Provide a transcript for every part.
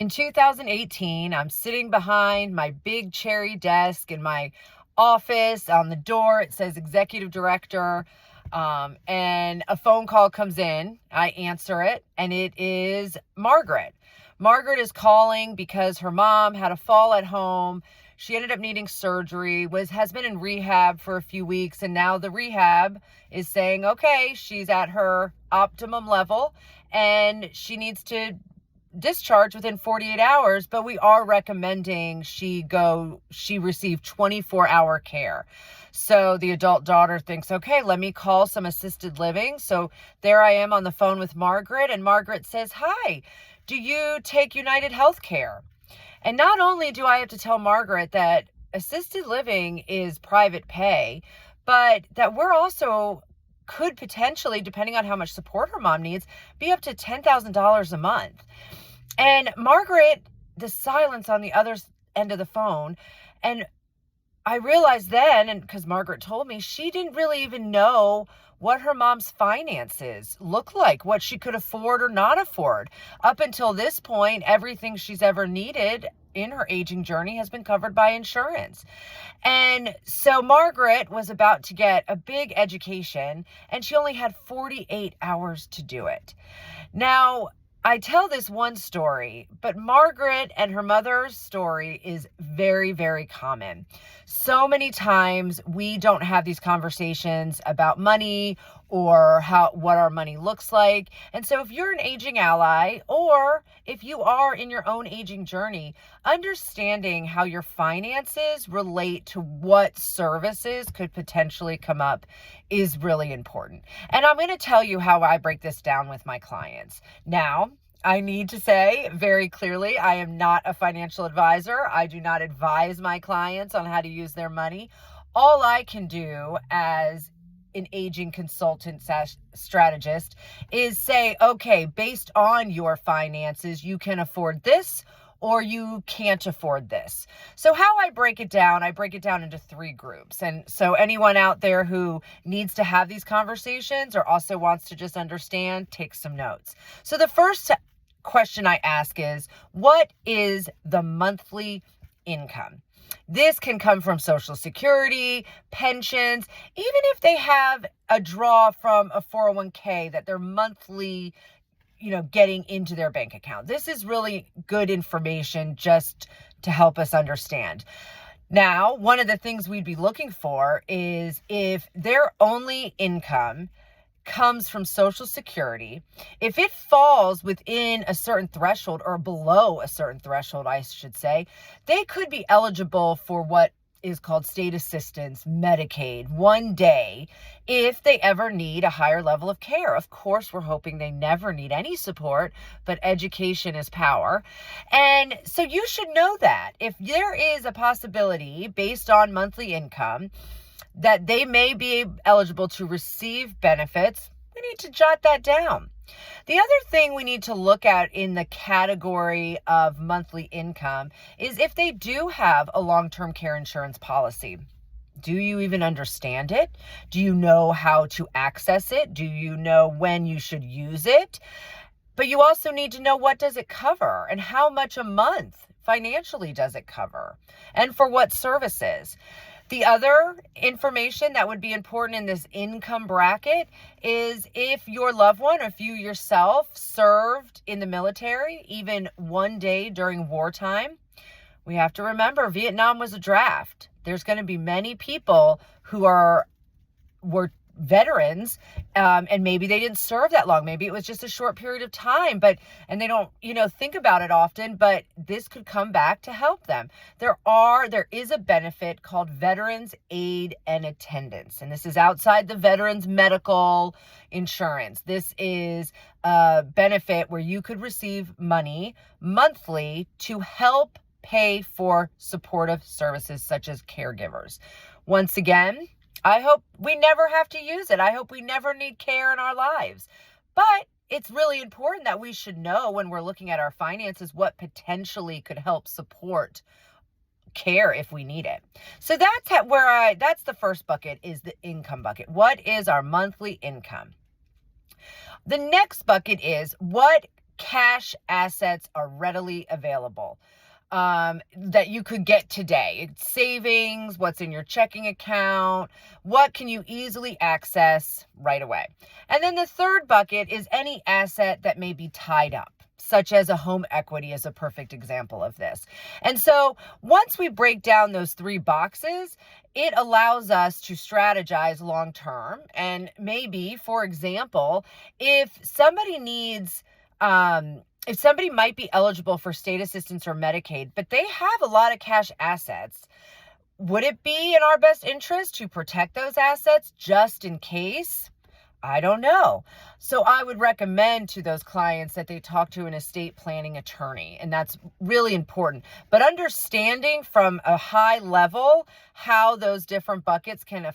In 2018, I'm sitting behind my big cherry desk in my office. On the door, it says executive director. And a phone call comes in. I answer it, and it is Margaret. Margaret is calling because her mom had a fall at home. She ended up needing surgery, has been in rehab for a few weeks, and now the rehab is saying, okay, she's at her optimum level and she needs to discharge within 48 hours, but we are recommending she receive 24-hour care. So the adult daughter thinks, okay, let me call some assisted living. So there I am on the phone with Margaret, and Margaret says, hi, do you take United Healthcare? And not only do I have to tell Margaret that assisted living is private pay, but that we're also could potentially, depending on how much support her mom needs, be up to $10,000 a month. And Margaret, the silence on the other end of the phone, and I realized then, and because Margaret told me, she didn't really even know what her mom's finances look like, what she could afford or not afford. Up until this point, everything she's ever needed in her aging journey has been covered by insurance. And so Margaret was about to get a big education, and she only had 48 hours to do it. Now, I tell this one story, but Margaret and her mother's story is very, very common. So many times we don't have these conversations about money or what our money looks like. And so if you're an aging ally, or if you are in your own aging journey, understanding how your finances relate to what services could potentially come up is really important. And I'm going to tell you how I break this down with my clients. Now, I need to say very clearly, I am not a financial advisor. I do not advise my clients on how to use their money. All I can do as an aging consultant strategist is say, okay, based on your finances, you can afford this or you can't afford this. So how I break it down into three groups. And so anyone out there who needs to have these conversations or also wants to just understand, take some notes. So the first question I ask is, what is the monthly income? This can come from Social Security, pensions, even if they have a draw from a 401k that they're monthly, getting into their bank account. This is really good information just to help us understand. Now, one of the things we'd be looking for is if their only income comes from Social Security, if it falls within a certain threshold or below a certain threshold, I should say, they could be eligible for what is called state assistance, Medicaid, one day, if they ever need a higher level of care. Of course, we're hoping they never need any support, but education is power. And so you should know that if there is a possibility based on monthly income that they may be eligible to receive benefits, we need to jot that down. The other thing we need to look at in the category of monthly income is if they do have a long-term care insurance policy. Do you even understand it? Do you know how to access it? Do you know when you should use it? But you also need to know, what does it cover and how much a month financially does it cover and for what services? The other information that would be important in this income bracket is if your loved one or if you yourself served in the military, even one day during wartime. We have to remember Vietnam was a draft. There's going to be many people who were veterans, and maybe they didn't serve that long. Maybe it was just a short period of time, and they don't, think about it often, but this could come back to help them. There is a benefit called Veterans Aid and Attendance, and this is outside the veterans medical insurance. This is a benefit where you could receive money monthly to help pay for supportive services such as caregivers. Once again, I hope we never have to use it. I hope we never need care in our lives. But it's really important that we should know when we're looking at our finances what potentially could help support care if we need it. So that's the first bucket, is the income bucket. What is our monthly income? The next bucket is, what cash assets are readily available that you could get today. It's savings, what's in your checking account, what can you easily access right away. And then the third bucket is any asset that may be tied up, such as a home equity is a perfect example of this. And so once we break down those three boxes, it allows us to strategize long term. And maybe, for example, if somebody needs, if somebody might be eligible for state assistance or Medicaid, but they have a lot of cash assets, would it be in our best interest to protect those assets just in case? I don't know. So I would recommend to those clients that they talk to an estate planning attorney, and that's really important. But understanding from a high level how those different buckets can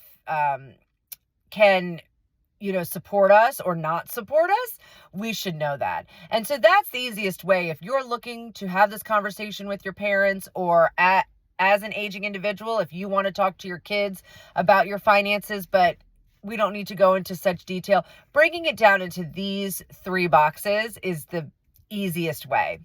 support us or not support us, we should know that. And so that's the easiest way. If you're looking to have this conversation with your parents, or as an aging individual, if you want to talk to your kids about your finances, but we don't need to go into such detail, bringing it down into these three boxes is the easiest way.